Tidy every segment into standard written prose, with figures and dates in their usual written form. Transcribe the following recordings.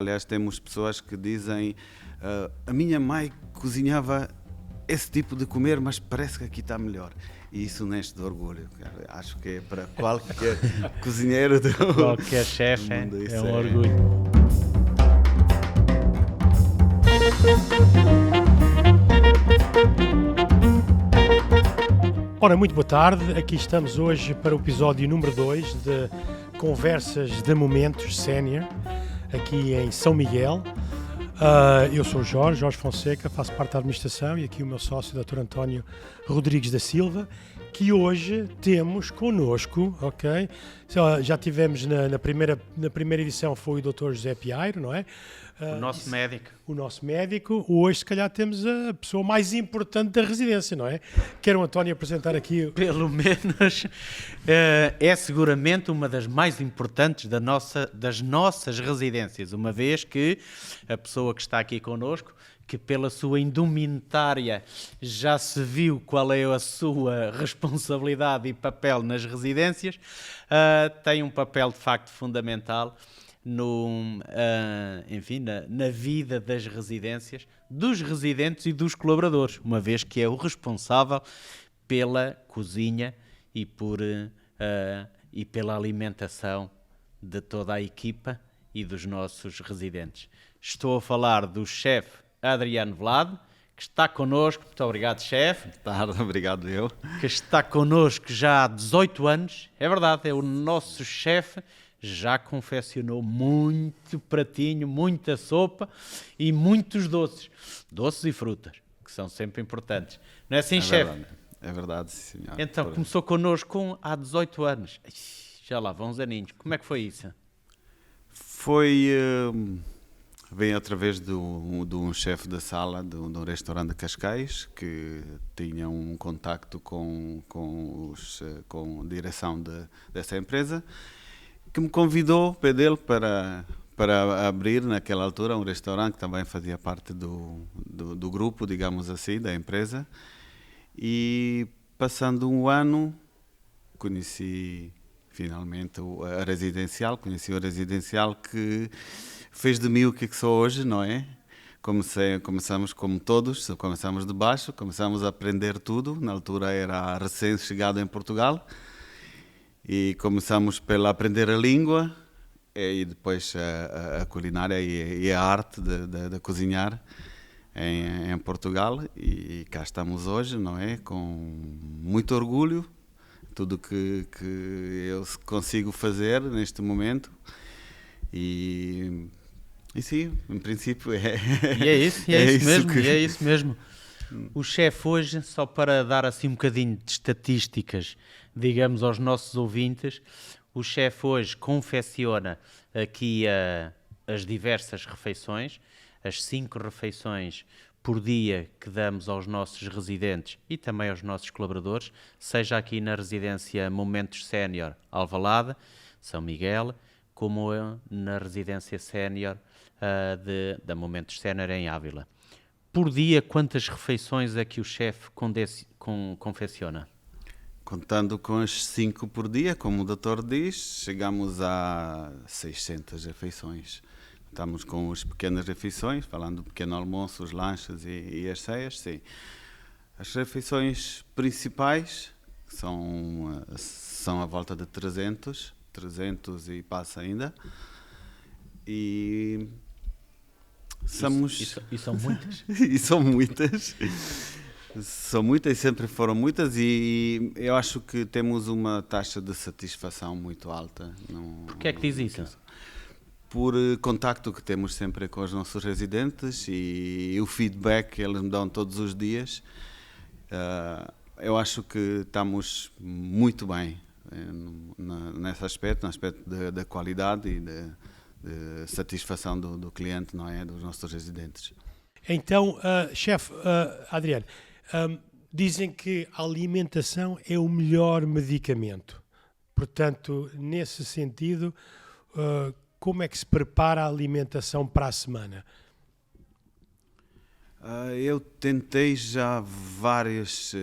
Aliás, temos pessoas que dizem a minha mãe cozinhava esse tipo de comer, mas parece que aqui está melhor. E isso enche de orgulho. Acho que é para qualquer cozinheiro do Qualquer chefe mundo. é um orgulho. Ora, muito boa tarde. Aqui estamos hoje para o episódio número 2 de Conversas de Momentos Sénior, aqui em São Miguel. Eu sou o Jorge Fonseca, faço parte da administração, e aqui o meu sócio, Dr. António Rodrigues da Silva, que hoje temos connosco, ok? Já tivemos na primeira edição, foi o Dr. José Piairo, não é? O nosso médico. O nosso médico. Hoje, se calhar, temos a pessoa mais importante da residência, não é? Quero o António apresentar aqui. Pelo menos é seguramente uma das mais importantes das nossas residências, uma vez que a pessoa que está aqui connosco, que pela sua indumentária já se viu qual é a sua responsabilidade e papel nas residências, tem um papel de facto fundamental na vida das residências, dos residentes e dos colaboradores, uma vez que é o responsável pela cozinha e pela alimentação de toda a equipa e dos nossos residentes. Estou a falar do chefe Adriano Velado, que está connosco. Muito obrigado, chefe. Boa tarde, obrigado eu. Que está connosco já há 18 anos. É verdade, é o nosso chefe. Já confeccionou muito pratinho, muita sopa e muitos doces. Doces e frutas, que são sempre importantes. Não é assim, chefe? É verdade, sim, senhor. Então, começou connosco há 18 anos. Já lá vão uns aninhos. Como é que foi isso? Vem através de um chefe da sala de um restaurante de Cascais, que tinha um contacto com a direção dessa empresa, que me convidou, pediu para abrir naquela altura um restaurante que também fazia parte do grupo, digamos assim, da empresa. E passando um ano, conheci finalmente a residencial, que fez de mim o que sou hoje, não é? Começamos como todos, começamos de baixo, começamos a aprender tudo. Na altura era recém-chegado em Portugal. E começamos pela aprender a língua e depois a culinária e a arte de cozinhar em Portugal. E cá estamos hoje, não é? Com muito orgulho, tudo que eu consigo fazer neste momento. E sim, em princípio é isso mesmo. O chefe hoje, só para dar assim um bocadinho de estatísticas, digamos, aos nossos ouvintes, o chefe hoje confecciona aqui as diversas refeições, as 5 refeições por dia que damos aos nossos residentes e também aos nossos colaboradores, seja aqui na residência Momentos Sénior Alvalade, São Miguel, como na residência Sénior da Momentos Sénior em Ávila. Por dia, quantas refeições é que o chefe confecciona? Contando com as 5 por dia, como o doutor diz, chegamos a 600 refeições. Estamos com as pequenas refeições, falando do pequeno almoço, os lanches e as ceias, sim. As refeições principais são à volta de 300 e passa ainda. E são muitas. E são muitas. São muitas, sempre foram muitas, e eu acho que temos uma taxa de satisfação muito alta. Porquê é que diz isso? Por contacto que temos sempre com os nossos residentes e o feedback que eles me dão todos os dias. Eu acho que estamos muito bem nesse aspecto, no aspecto da qualidade e de satisfação do cliente, não é? Dos nossos residentes. Então, chefe Adriano, dizem que a alimentação é o melhor medicamento. Portanto, nesse sentido, como é que se prepara a alimentação para a semana? Eu tentei já vários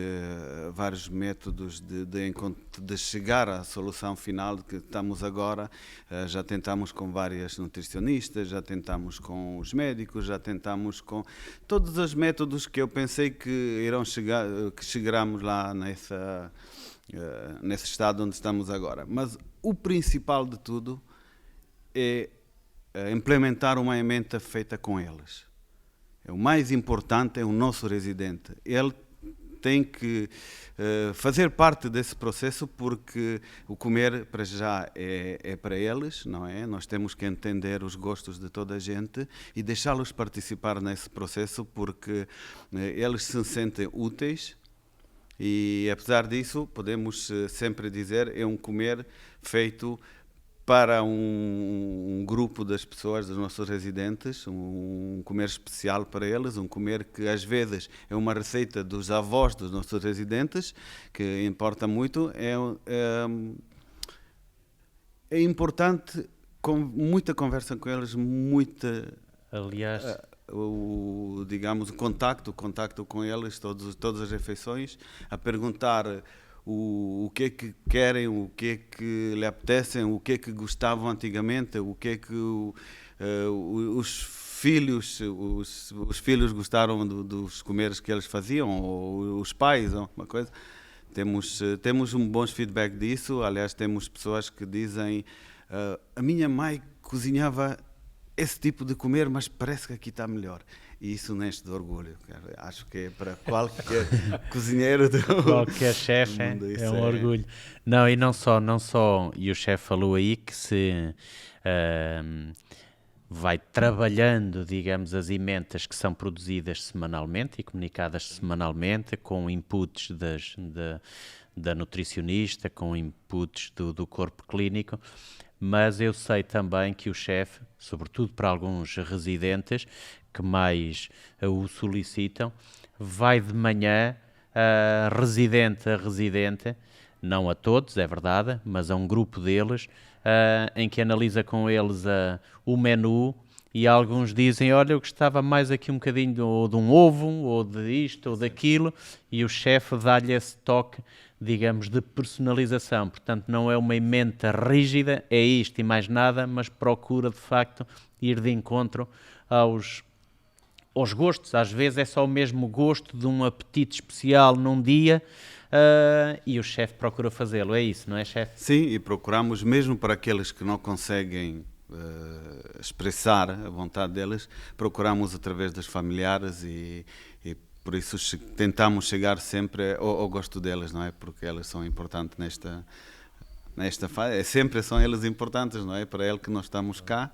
métodos de chegar à solução final que estamos agora. Já tentamos com várias nutricionistas, já tentamos com os médicos, já tentamos com todos os métodos que eu pensei que irão chegar, que chegaremos lá nesse estado onde estamos agora. Mas o principal de tudo é implementar uma ementa feita com eles. O mais importante é o nosso residente. Ele tem que fazer parte desse processo, porque o comer para já é para eles, não é? Nós temos que entender os gostos de toda a gente e deixá-los participar nesse processo, porque eles se sentem úteis. E apesar disso, podemos sempre dizer, é um comer feito para um grupo das pessoas, dos nossos residentes, um comer especial para eles, um comer que às vezes é uma receita dos avós dos nossos residentes, que importa muito. É importante, com muita conversa com eles, Aliás, digamos, o contacto com eles, todas as refeições, a perguntar o que é que querem, o que é que lhe apetecem, o que é que gostavam antigamente, o que é que os filhos gostaram dos comeres que eles faziam, ou os pais, ou uma coisa. Temos um bom feedback disso. Aliás, temos pessoas que dizem: a minha mãe cozinhava esse tipo de comer, mas parece que aqui está melhor. E isso enche de orgulho. Acho que é para qualquer cozinheiro qualquer chefe é um orgulho. Não, e não só, e o chefe falou aí que se vai trabalhando, digamos, as ementas que são produzidas semanalmente e comunicadas semanalmente, com inputs da nutricionista, com inputs do corpo clínico. Mas eu sei também que o chefe, sobretudo para alguns residentes que mais o solicitam, vai de manhã residente a residente, não a todos, é verdade, mas a um grupo deles, em que analisa com eles o menu, e alguns dizem: olha, eu gostava mais aqui um bocadinho ou de um ovo, ou de isto, ou daquilo, e o chefe dá-lhe esse toque, digamos, de personalização. Portanto, não é uma ementa rígida, é isto e mais nada, mas procura, de facto, ir de encontro aos gostos. Às vezes é só o mesmo gosto de um apetite especial num dia, e o chefe procura fazê-lo. É isso, não é, chefe? Sim, e procuramos, mesmo para aqueles que não conseguem expressar a vontade deles, procuramos através dos familiares e por isso tentamos chegar sempre ao gosto deles, não é? Porque elas são importantes nesta fase. São eles importantes, não é? Para ele que nós estamos cá,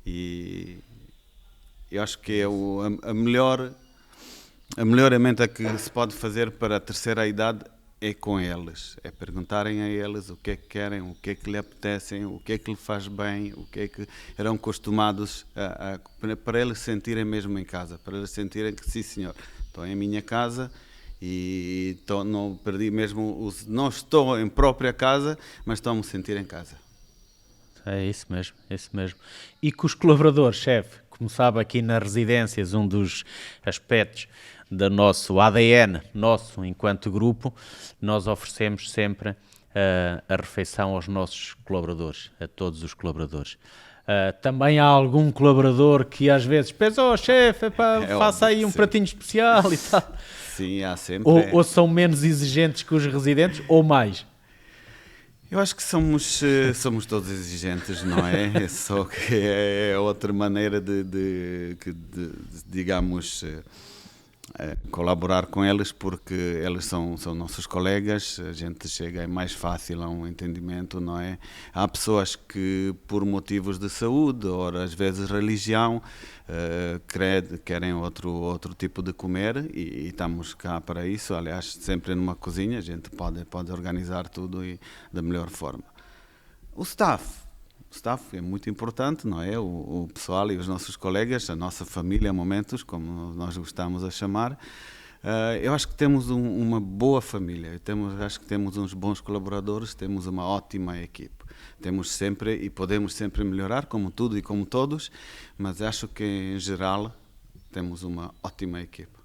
e eu acho que é a melhor emenda que se pode fazer para a terceira idade é com eles. É perguntarem a eles o que é que querem, o que é que lhe apetecem, o que é que lhe faz bem, o que é que eram acostumados para eles sentirem mesmo em casa, para eles sentirem que sim, senhor, estou em minha casa e não perdi mesmo, não estou em própria casa, mas estou a me sentir em casa. É isso mesmo, é isso mesmo. E com os colaboradores, chefe, como sabe, aqui nas residências, um dos aspectos do nosso ADN, nosso enquanto grupo, nós oferecemos sempre a refeição aos nossos colaboradores, a todos os colaboradores. Também há algum colaborador que às vezes pensa: oh chefe, faça aí um pratinho especial e tal. Sim, há sempre. Ou são menos exigentes que os residentes, ou mais? Eu acho que somos todos exigentes, não é? Só que é outra maneira de digamos, colaborar com eles, porque eles são nossos colegas, a gente chega mais fácil a um entendimento, não é? Há pessoas que, por motivos de saúde ou às vezes religião, querem outro tipo de comer, e estamos cá para isso. Aliás, sempre numa cozinha a gente pode organizar tudo da melhor forma. O staff é muito importante, não é? O pessoal e os nossos colegas, a nossa família, a momentos, como nós gostamos a chamar. Eu acho que temos uma boa família, acho que temos uns bons colaboradores, temos uma ótima equipe. Temos sempre e podemos sempre melhorar, como tudo e como todos, mas acho que em geral temos uma ótima equipa.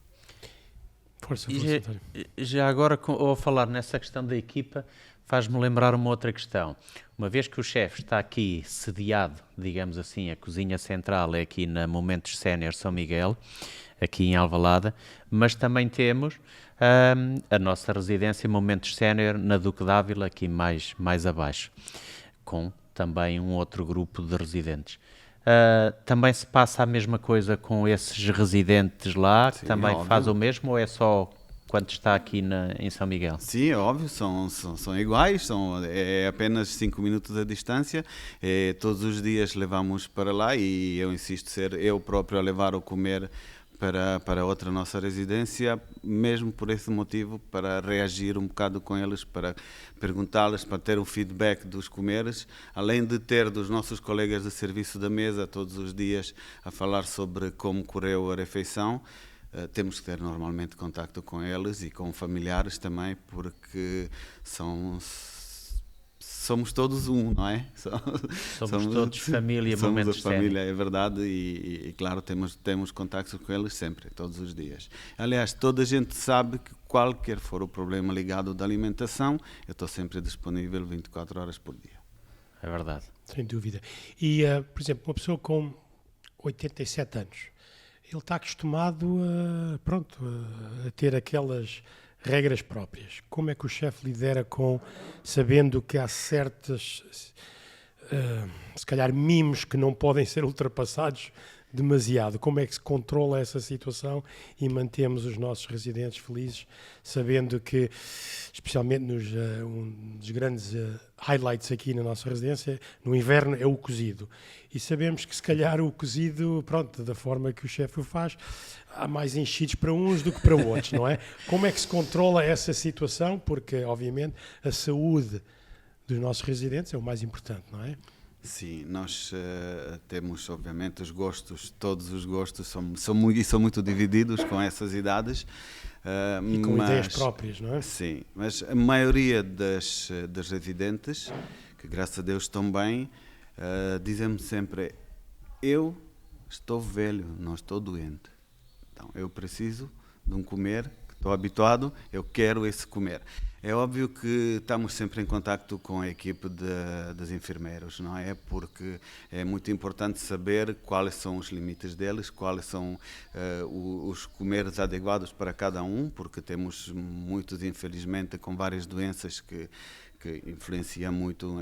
Força, António. Já agora, ao falar nessa questão da equipa, faz-me lembrar uma outra questão. Uma vez que o chefe está aqui sediado, digamos assim, a cozinha central é aqui na Momentos Sénior São Miguel, aqui em Alvalade, mas também temos a nossa residência Momentos Sénior na Duque d'Ávila, aqui mais abaixo, com também um outro grupo de residentes. Também se passa a mesma coisa com esses residentes lá, que também faz o mesmo, ou é só quando está aqui em São Miguel? Sim, é óbvio, são iguais, é apenas 5 minutos de distância, todos os dias levamos para lá e eu insisto ser eu próprio a levar o comer para outra nossa residência, mesmo por esse motivo, para reagir um bocado com eles, para perguntá-los, para ter o feedback dos comeres, além de ter dos nossos colegas de serviço da mesa todos os dias a falar sobre como correu a refeição. Temos que ter normalmente contacto com eles e com familiares também, porque somos todos um, não é? Somos todos família, Momentos Sénior. Somos a família, é verdade, e claro, temos contactos com eles sempre, todos os dias. Aliás, toda a gente sabe que qualquer for o problema ligado da alimentação, eu estou sempre disponível 24 horas por dia. É verdade. Sem dúvida. E, por exemplo, uma pessoa com 87 anos, ele está acostumado a ter aquelas regras próprias. Como é que o chefe lidera sabendo que há certas, se calhar, mimos que não podem ser ultrapassados demasiado? Como é que se controla essa situação e mantemos os nossos residentes felizes, sabendo que, especialmente um dos grandes highlights aqui na nossa residência, no inverno, é o cozido. E sabemos que, se calhar, o cozido, da forma que o chefe o faz, há mais enchidos para uns do que para outros, não é? Como é que se controla essa situação? Porque, obviamente, a saúde dos nossos residentes é o mais importante, não é? Sim, nós temos, obviamente, os gostos, todos os gostos são muito divididos com essas idades. E com ideias próprias, não é? Sim, mas a maioria das residentes, que graças a Deus estão bem, dizem-me sempre: eu estou velho, não estou doente. Então, eu preciso de um comer, que estou habituado, eu quero esse comer. É óbvio que estamos sempre em contacto com a equipe dos enfermeiros, não é? Porque é muito importante saber quais são os limites deles, quais são os comeres adequados para cada um, porque temos muitos, infelizmente, com várias doenças que influenciam muito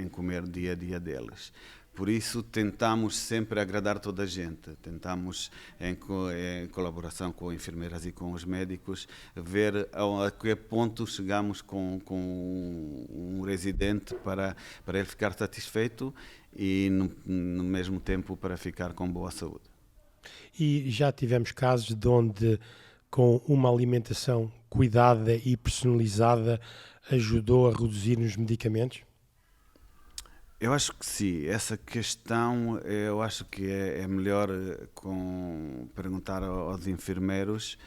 em comer dia a dia deles. Por isso, tentamos sempre agradar toda a gente. Tentamos, em colaboração com enfermeiras e com os médicos, ver a que ponto chegamos com um residente para ele ficar satisfeito e, no mesmo tempo, para ficar com boa saúde. E já tivemos casos de onde, com uma alimentação cuidada e personalizada, ajudou a reduzir os medicamentos? Eu acho que sim, essa questão eu acho que é melhor perguntar aos enfermeiros,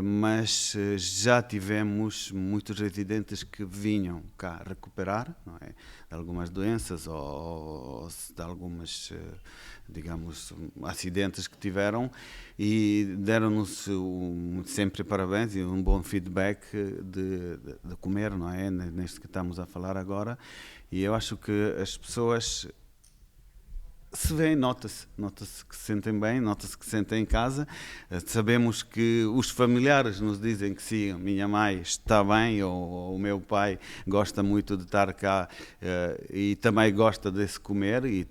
mas já tivemos muitos residentes que vinham cá recuperar, não é? De algumas doenças ou de algumas, digamos, acidentes que tiveram e deram-nos sempre parabéns e um bom feedback de comer, não é? Neste que estamos a falar agora. E eu acho que as pessoas se veem, nota-se que se sentem bem, nota-se que se sentem em casa. Sabemos que os familiares nos dizem que sim, minha mãe está bem, ou o meu pai gosta muito de estar cá e também gosta desse comer. E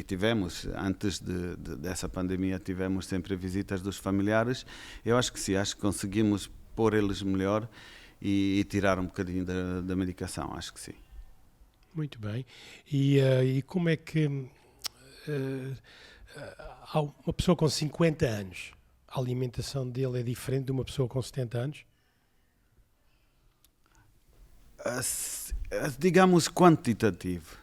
tivemos, antes dessa pandemia, tivemos sempre visitas dos familiares. Eu acho que sim, acho que conseguimos pôr eles melhor e tirar um bocadinho da medicação, acho que sim. Muito bem. E como é que há uma pessoa com 50 anos, a alimentação dele é diferente de uma pessoa com 70 anos? Digamos quantitativo.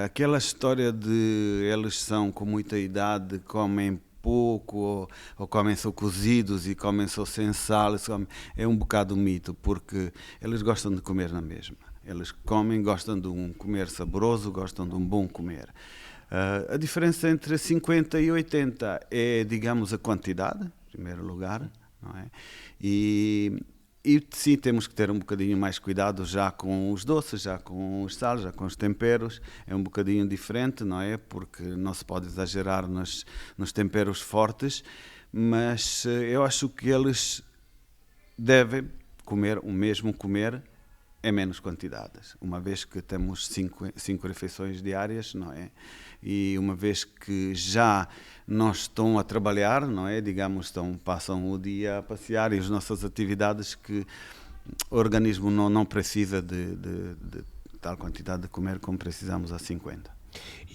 Aquela história de eles são com muita idade, comem pouco ou comem só cozidos e comem só sem sal, é um bocado mito, porque eles gostam de comer na mesma. Eles comem, gostam de um comer saboroso, gostam de um bom comer. A diferença entre 50 e 80 é, digamos, a quantidade, em primeiro lugar, não é? E sim, temos que ter um bocadinho mais cuidado já com os doces, já com os salos, já com os temperos. É um bocadinho diferente, não é? Porque não se pode exagerar nos temperos fortes, mas eu acho que eles devem comer o mesmo comer em menos quantidades, uma vez que temos cinco refeições diárias, não é? E uma vez que já não estão a trabalhar, não é? Digamos, passam o dia a passear e as nossas atividades que o organismo não precisa de tal quantidade de comer como precisamos a 50.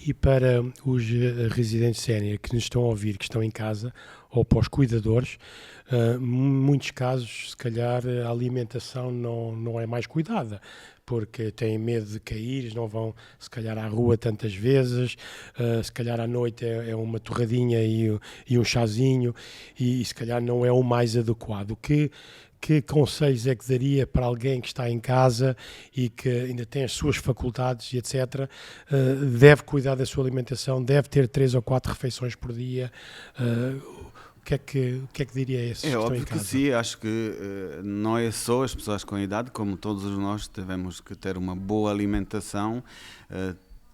E para os residentes sénior que nos estão a ouvir, que estão em casa, ou para os cuidadores, muitos casos, se calhar, a alimentação não é mais cuidada, porque têm medo de cair, não vão, se calhar, à rua tantas vezes, se calhar à noite é uma torradinha e um chazinho, e se calhar não é o mais adequado. Que conselhos é que daria para alguém que está em casa e que ainda tem as suas faculdades e etc., deve cuidar da sua alimentação, deve ter 3 ou 4 refeições por dia? O que é que diria a esses que estão em casa? É óbvio que sim, acho que não é só as pessoas com idade, como todos nós devemos que ter uma boa alimentação,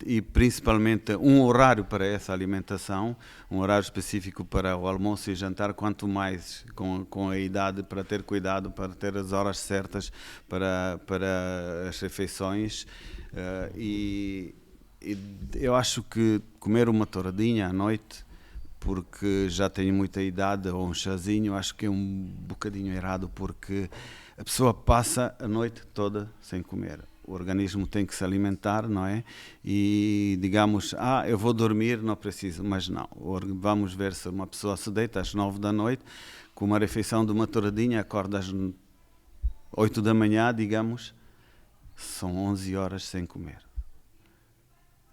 e principalmente um horário para essa alimentação, um horário específico para o almoço e jantar, quanto mais com a idade, para ter cuidado, para ter as horas certas para as refeições. E eu acho que comer uma touradinha à noite, porque já tenho muita idade, ou um chazinho, acho que é um bocadinho errado, porque a pessoa passa a noite toda sem comer. O organismo tem que se alimentar, não é? E digamos, eu vou dormir, não preciso, mas não. Vamos ver se uma pessoa se deita às 9 da noite, com uma refeição de uma touradinha, acorda às 8 da manhã, digamos, são 11 horas sem comer.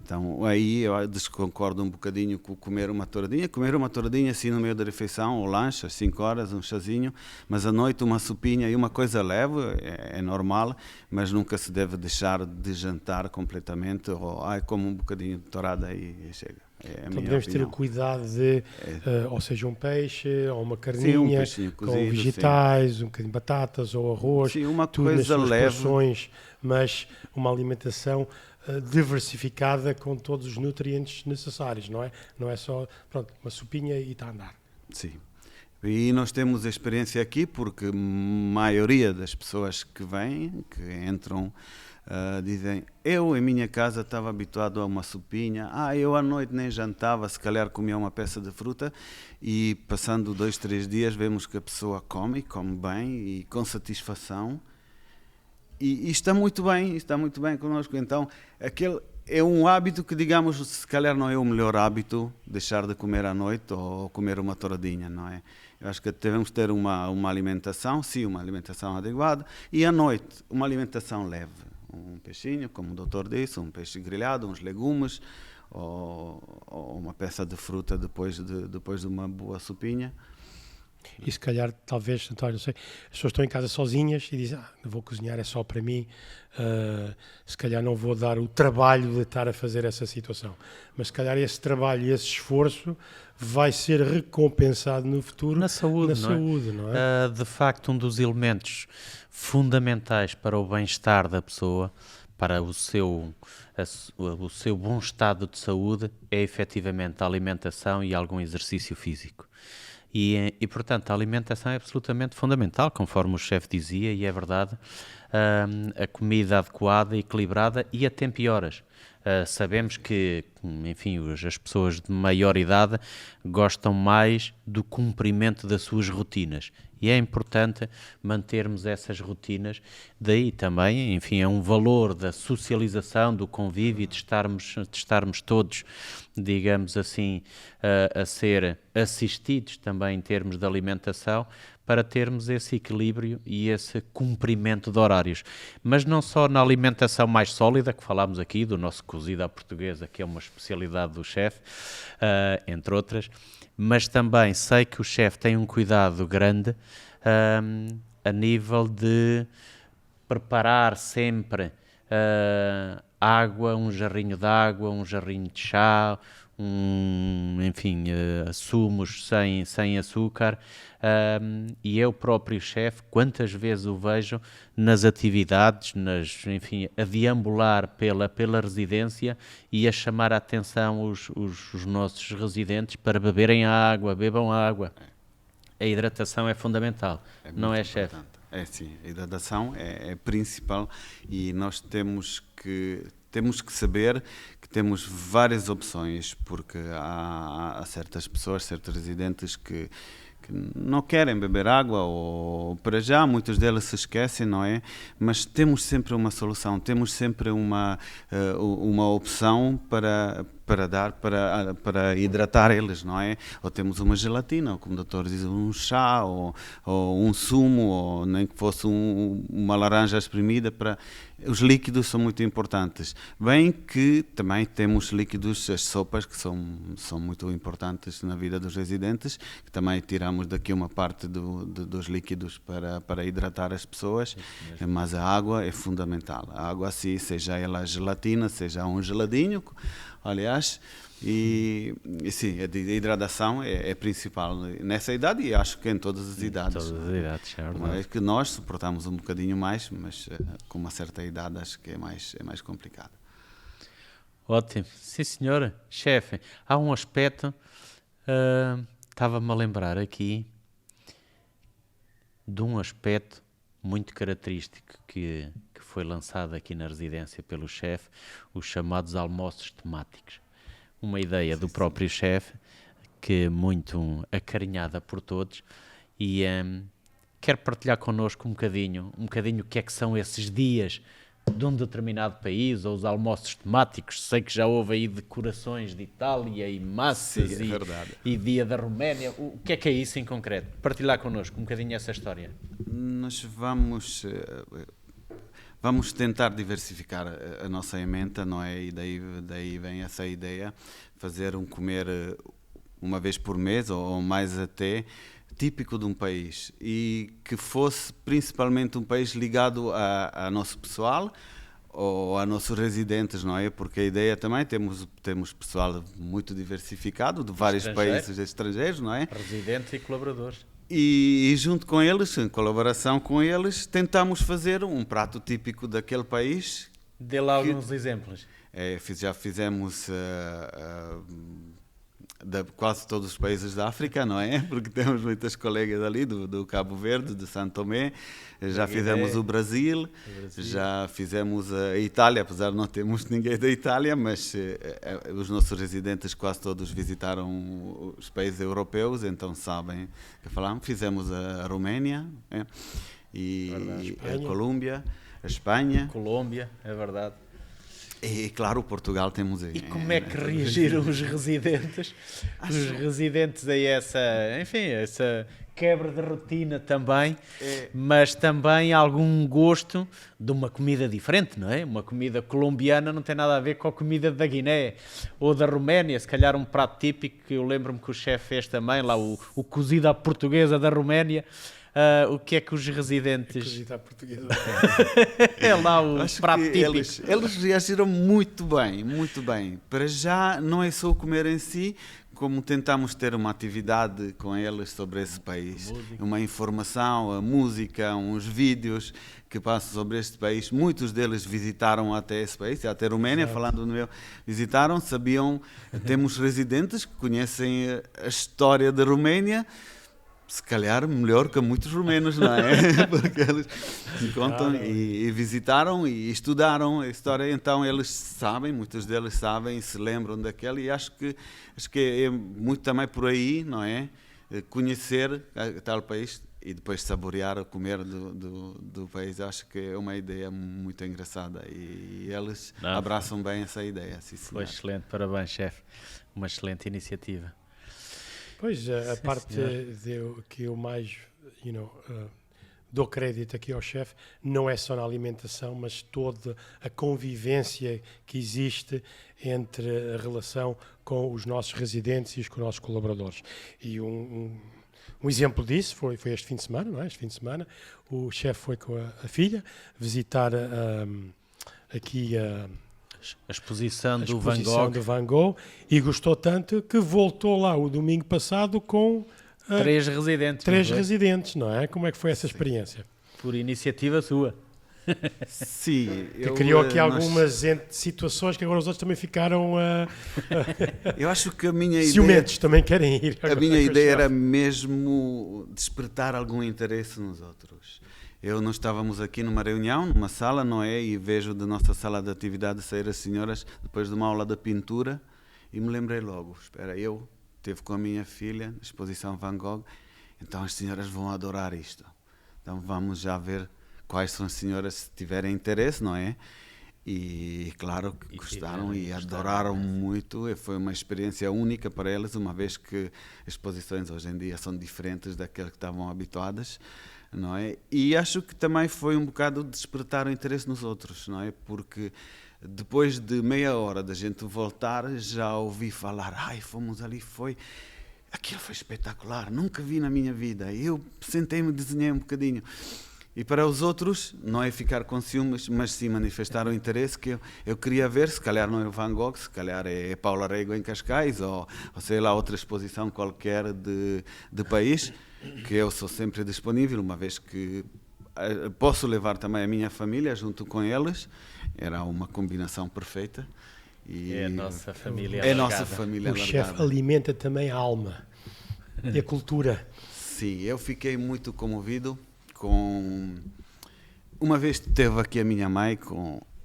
Então, aí eu desconcordo um bocadinho com comer uma touradinha. Comer uma touradinha assim no meio da refeição, ou lanche, às 5 horas, um chazinho, mas à noite uma sopinha e uma coisa leve, é normal, mas nunca se deve deixar de jantar completamente, ou como um bocadinho de tourada e chega. Então devemos ter o cuidado de, ou seja, um peixe, ou uma carninha, sim, cozido, com vegetais, sim, um bocadinho de batatas, ou arroz, sim, uma tudo coisa nas suas leve, porções, mas uma alimentação diversificada com todos os nutrientes necessários, não é? Não é só, pronto, uma sopinha e está a andar. Sim. E nós temos a experiência aqui porque a maioria das pessoas que vêm, que entram, dizem, eu em minha casa estava habituado a uma sopinha, eu à noite nem jantava, se calhar comia uma peça de fruta, e passando 2, 3 dias vemos que a pessoa come bem e com satisfação. E está muito bem connosco. Então, aquele é um hábito que, digamos, se calhar não é o melhor hábito, deixar de comer à noite ou comer uma touradinha, não é? Eu acho que devemos ter uma alimentação, sim, uma alimentação adequada, e à noite, uma alimentação leve. Um peixinho, como o doutor disse, um peixe grelhado, uns legumes, ou uma peça de fruta depois de uma boa sopinha. E se calhar, talvez, António, não sei, as pessoas estão em casa sozinhas e dizem, não vou cozinhar, é só para mim, se calhar não vou dar o trabalho de estar a fazer essa situação. Mas se calhar esse trabalho e esse esforço vai ser recompensado no futuro na saúde, não é? De facto, um dos elementos fundamentais para o bem-estar da pessoa, para o seu bom estado de saúde, é efetivamente a alimentação e algum exercício físico. E, portanto, a alimentação é absolutamente fundamental, conforme o chefe dizia, e é verdade, a comida adequada, equilibrada e a tempo e horas. Sabemos que, enfim, as pessoas de maior idade gostam mais do cumprimento das suas rotinas. E é importante mantermos essas rotinas. Daí também, enfim, é um valor da socialização, do convívio, de estarmos todos, digamos assim, a ser assistidos também em termos de alimentação, para termos esse equilíbrio e esse cumprimento de horários. Mas não só na alimentação mais sólida, que falámos aqui, do nosso cozido à portuguesa, que é uma especialidade do chefe, entre outras, mas também sei que o chefe tem um cuidado grande a nível de preparar sempre água, um jarrinho de água, um jarrinho de chá, enfim, sumos sem açúcar, e eu próprio chefe, quantas vezes o vejo nas atividades, enfim, a deambular pela residência e a chamar a atenção os nossos residentes para beberem a água, bebam água. A hidratação é fundamental, não é, chefe? É sim, a hidratação é principal e nós temos que saber que temos várias opções, porque há certas pessoas, certos residentes que não querem beber água, ou para já muitos deles se esquecem, não é? Mas temos sempre uma solução, temos sempre uma opção para hidratar eles, não é? Ou temos uma gelatina, ou como o doutor diz, um chá, ou um sumo, ou nem que fosse uma laranja espremida. Os líquidos são muito importantes. Bem que também temos líquidos, as sopas, que são muito importantes na vida dos residentes, que também tiramos daqui uma parte dos líquidos para hidratar as pessoas, mas a água é fundamental. A água, assim, seja ela gelatina, seja um geladinho, aliás, e sim, a hidratação é principal nessa idade e acho que em todas as idades. Todas as idades, é verdade. É que nós suportamos um bocadinho mais, mas com uma certa idade acho que é mais complicado. Ótimo, sim senhora. Chefe, há um aspecto, estava-me a lembrar aqui de um aspecto muito característico que foi lançado aqui na residência pelo chefe, os chamados almoços temáticos. Uma ideia do próprio chefe, que é muito acarinhada por todos, e quer partilhar connosco um bocadinho o que é que são esses dias de um determinado país, ou os almoços temáticos. Sei que já houve aí decorações de Itália e massas. Sim, e dia da Roménia. O que é isso em concreto? Partilhar connosco um bocadinho essa história. Nós vamos tentar diversificar a nossa emenda, não é? E daí vem essa ideia, fazer comer uma vez por mês, ou mais até, típico de um país, e que fosse principalmente um país ligado a nosso pessoal, ou a nossos residentes, não é? Porque a ideia também, temos pessoal muito diversificado, de vários países estrangeiros, não é? Residentes e colaboradores. E junto com eles, em colaboração com eles, tentamos fazer um prato típico daquele país. Dê lá alguns exemplos. Já fizemos de quase todos os países da África, não é? Porque temos muitas colegas ali do Cabo Verde, de São Tomé. Já fizemos o Brasil, já fizemos a Itália, apesar de não termos ninguém da Itália, mas os nossos residentes quase todos visitaram os países europeus, então sabem o que falamos. Fizemos a Roménia, e a Colômbia, a Espanha. Colômbia, é verdade. E claro, Portugal temos aí. E como é que reagiram os residentes? Os residentes a essa quebra de rotina também, mas também algum gosto de uma comida diferente, não é? Uma comida colombiana não tem nada a ver com a comida da Guiné ou da Roménia, se calhar um prato típico que eu lembro-me que o chefe fez também, lá o cozido à portuguesa da Roménia. O que é que os residentes... Cozido à portuguesa. É lá o prato típico. Eles reagiram muito bem. Para já, não é só o comer em si, como tentamos ter uma atividade com eles sobre esse país. Uma informação, a música, uns vídeos que passam sobre este país. Muitos deles visitaram até esse país, até a Roménia, falando no meu, visitaram, sabiam. Temos residentes que conhecem a história da Roménia, se calhar melhor que muitos romenos, não é? Porque eles contam e visitaram e estudaram a história, então eles sabem, muitos deles sabem e se lembram daquela, e acho que é muito também por aí, não é? Conhecer tal país e depois saborear, comer do país. Acho que é uma ideia muito engraçada e eles abraçam bem essa ideia. Sim, foi excelente, parabéns, chefe. Uma excelente iniciativa. Pois, a parte que eu mais dou crédito aqui ao chefe não é só na alimentação, mas toda a convivência que existe entre a relação com os nossos residentes e com os nossos colaboradores. E um exemplo disso foi este fim de semana, não é? Este fim de semana o chefe foi com a filha visitar aqui a a exposição do Van Gogh, e gostou tanto que voltou lá o domingo passado com 3 residentes. 3 residentes, não é? Como é que foi essa experiência? Por iniciativa sua. Sim. Que criou aqui algumas situações que agora os outros também ficaram eu acho que a minha ciumentos, também querem ir. A minha ideia era mesmo despertar algum interesse nos outros. Nós estávamos aqui numa reunião, numa sala, não é? E vejo da nossa sala de atividade sair as senhoras depois de uma aula de pintura e me lembrei logo, espera, eu estive com a minha filha na exposição Van Gogh, então as senhoras vão adorar isto. Então vamos já ver quais são as senhoras se tiverem interesse, não é? E claro que gostaram e adoraram muito, e foi uma experiência única para elas, uma vez que as exposições hoje em dia são diferentes daquelas que estavam habituadas, não é? E acho que também foi um bocado despertar o interesse nos outros, não é? Porque depois de meia hora da gente voltar, já ouvi falar, fomos ali, aquilo foi espetacular, nunca vi na minha vida, eu sentei-me e desenhei um bocadinho. E para os outros, não é ficar com ciúmes, mas sim manifestar o interesse que eu queria ver, se calhar não é o Van Gogh, se calhar é Paula Rego em Cascais, ou sei lá, outra exposição qualquer de país, que eu sou sempre disponível, uma vez que posso levar também a minha família junto com eles, era uma combinação perfeita. E é a nossa família alargada. É a nossa família alargada. O chefe alimenta também a alma e a cultura. Sim, eu fiquei muito comovido uma vez esteve aqui a minha mãe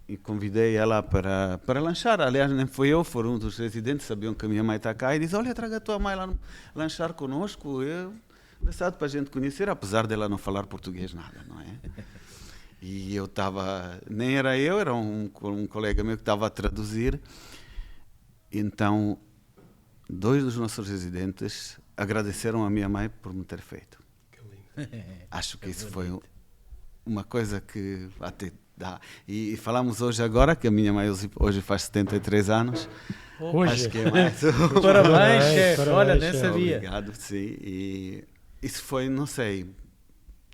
e convidei ela para lanchar. Aliás, nem foi eu, foram um dos residentes, sabiam que a minha mãe está cá e disse, olha, traga a tua mãe lá lanchar conosco. Engraçado para a gente conhecer, apesar dela não falar português nada, não é? E eu estava, nem era eu, era um colega meu que estava a traduzir. Então, 2 dos nossos residentes agradeceram a minha mãe por me ter feito. Acho que isso foi uma coisa que até dá. E falamos hoje agora, que a minha mãe hoje faz 73 anos. Hoje? Acho que é mais. Parabéns, chefe. Olha, nem sabia. Obrigado, sim. E isso foi, não sei,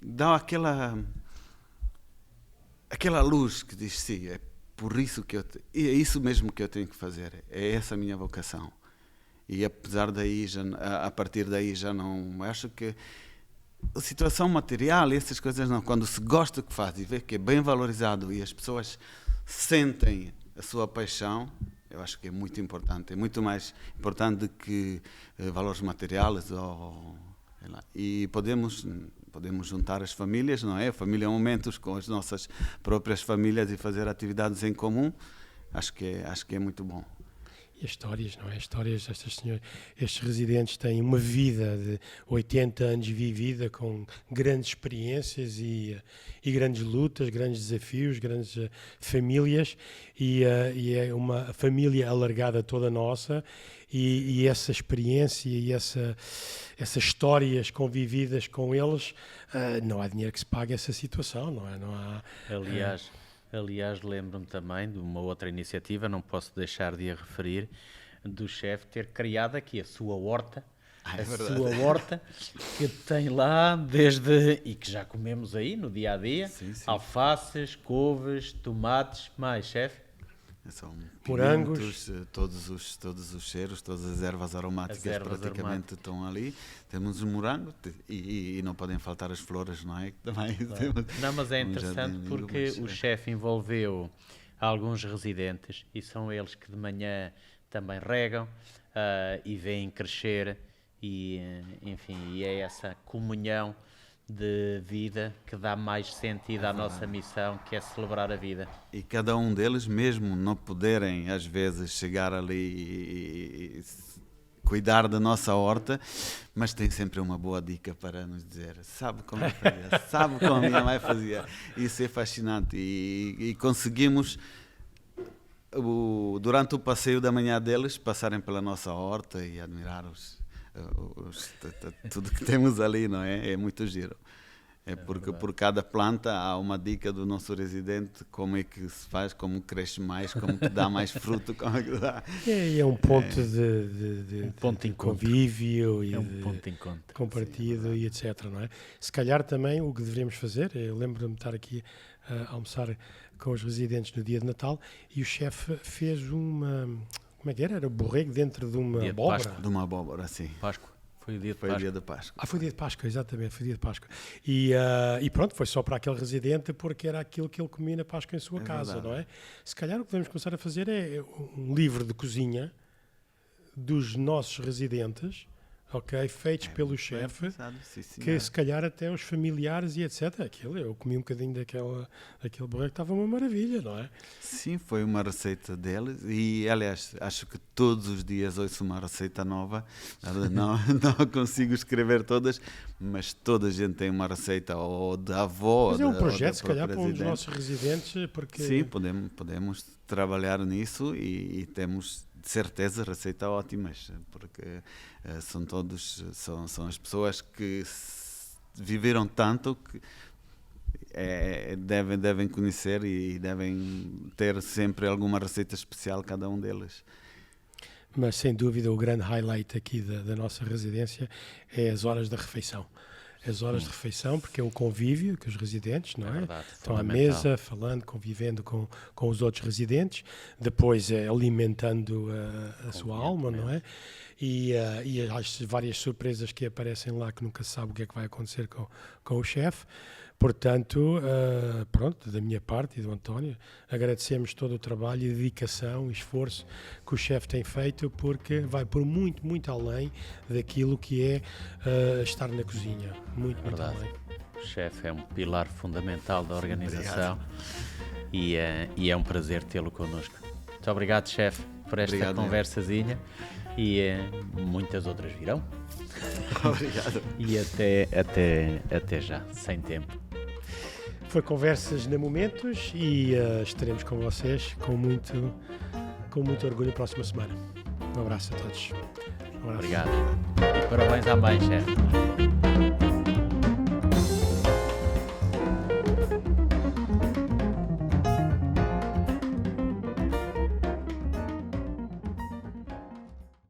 dá aquela luz que diz, sim, é por isso que é isso mesmo que eu tenho que fazer. É essa a minha vocação. E apesar daí, a partir daí já não... Acho que a situação material, essas coisas não. Quando se gosta do que faz e vê que é bem valorizado e as pessoas sentem a sua paixão, eu acho que é muito importante. É muito mais importante do que valores materiais. E podemos juntar as famílias, não é? A família momentos com as nossas próprias famílias e fazer atividades em comum. Acho que é muito bom. E as histórias, não é? As histórias destas senhoras, estes residentes têm uma vida de 80 anos vivida com grandes experiências e grandes lutas, grandes desafios, grandes famílias e é uma família alargada toda nossa e essa experiência e essas histórias convividas com eles, não há dinheiro que se pague essa situação, não é? Não há, Aliás, lembro-me também de uma outra iniciativa, não posso deixar de a referir, do chefe ter criado aqui a sua horta, sua horta, que tem lá e que já comemos aí no dia-a-dia, sim. Alfaces, couves, tomates, mais, chefe? São morangos, todos os cheiros, todas as ervas aromáticas praticamente estão ali. Temos os morangos e não podem faltar as flores, não é? Também não, mas é interessante porque o chefe envolveu alguns residentes e são eles que de manhã também regam e veem crescer e, enfim, e é essa comunhão de vida que dá mais sentido à nossa missão, que é celebrar a vida. E cada um deles, mesmo não poderem às vezes chegar ali e cuidar da nossa horta, mas tem sempre uma boa dica para nos dizer, sabe como eu fazia, sabe como a minha mãe fazia. Isso é fascinante e conseguimos durante o passeio da manhã deles passarem pela nossa horta e admirar tudo que temos ali, não é? É muito giro. É porque por cada planta há uma dica do nosso residente, como é que se faz, como cresce mais, como que dá mais fruto, como é que dá. É um ponto de ponto de convívio e um ponto de encontro. Compartido e etc, não é? Se calhar também o que deveríamos fazer, eu lembro-me de estar aqui a almoçar com os residentes no dia de Natal e o chefe fez uma, como é que era? Era borrego dentro de uma abóbora? De uma abóbora, sim. Páscoa. Foi o dia de Páscoa. Foi o dia de Páscoa, exatamente, foi o dia de Páscoa. E pronto, foi só para aquele residente porque era aquilo que ele comia na Páscoa em sua casa, verdade. Não é? Se calhar o que devemos começar a fazer é um livro de cozinha dos nossos residentes, ok, feitos pelo chefe, que se calhar até os familiares e etc. Eu comi um bocadinho daquele borrego, estava uma maravilha, não é? Sim, foi uma receita deles e, aliás, acho que todos os dias ouço uma receita nova. Não consigo escrever todas, mas toda a gente tem uma receita ou da avó. Mas é um projeto, se calhar, para um dos nossos residentes, porque... Sim, podemos trabalhar nisso e temos de certeza receitas ótimas, porque são as pessoas que viveram tanto que devem conhecer e devem ter sempre alguma receita especial cada um deles. Mas sem dúvida o grande highlight aqui da nossa residência é as horas da refeição. As horas de refeição, porque é o convívio com os residentes, não é? Verdade, estão à mesa, falando, convivendo com os outros residentes, depois alimentando a sua alma, não é? E as várias surpresas que aparecem lá, que nunca se sabe o que é que vai acontecer com o chefe. Portanto, pronto, da minha parte e do António, agradecemos todo o trabalho e dedicação e esforço que o chefe tem feito, porque vai por muito, muito além daquilo que é estar na cozinha. Muito, muito além. O chefe é um pilar fundamental da organização e é um prazer tê-lo connosco. Muito obrigado, chefe, por esta conversazinha e muitas outras virão. Obrigado. E até já, sem tempo. Foi Conversas na Momentos e estaremos com vocês com muito orgulho na próxima semana. Um abraço a todos. Obrigado. E parabéns à mãe, chefe.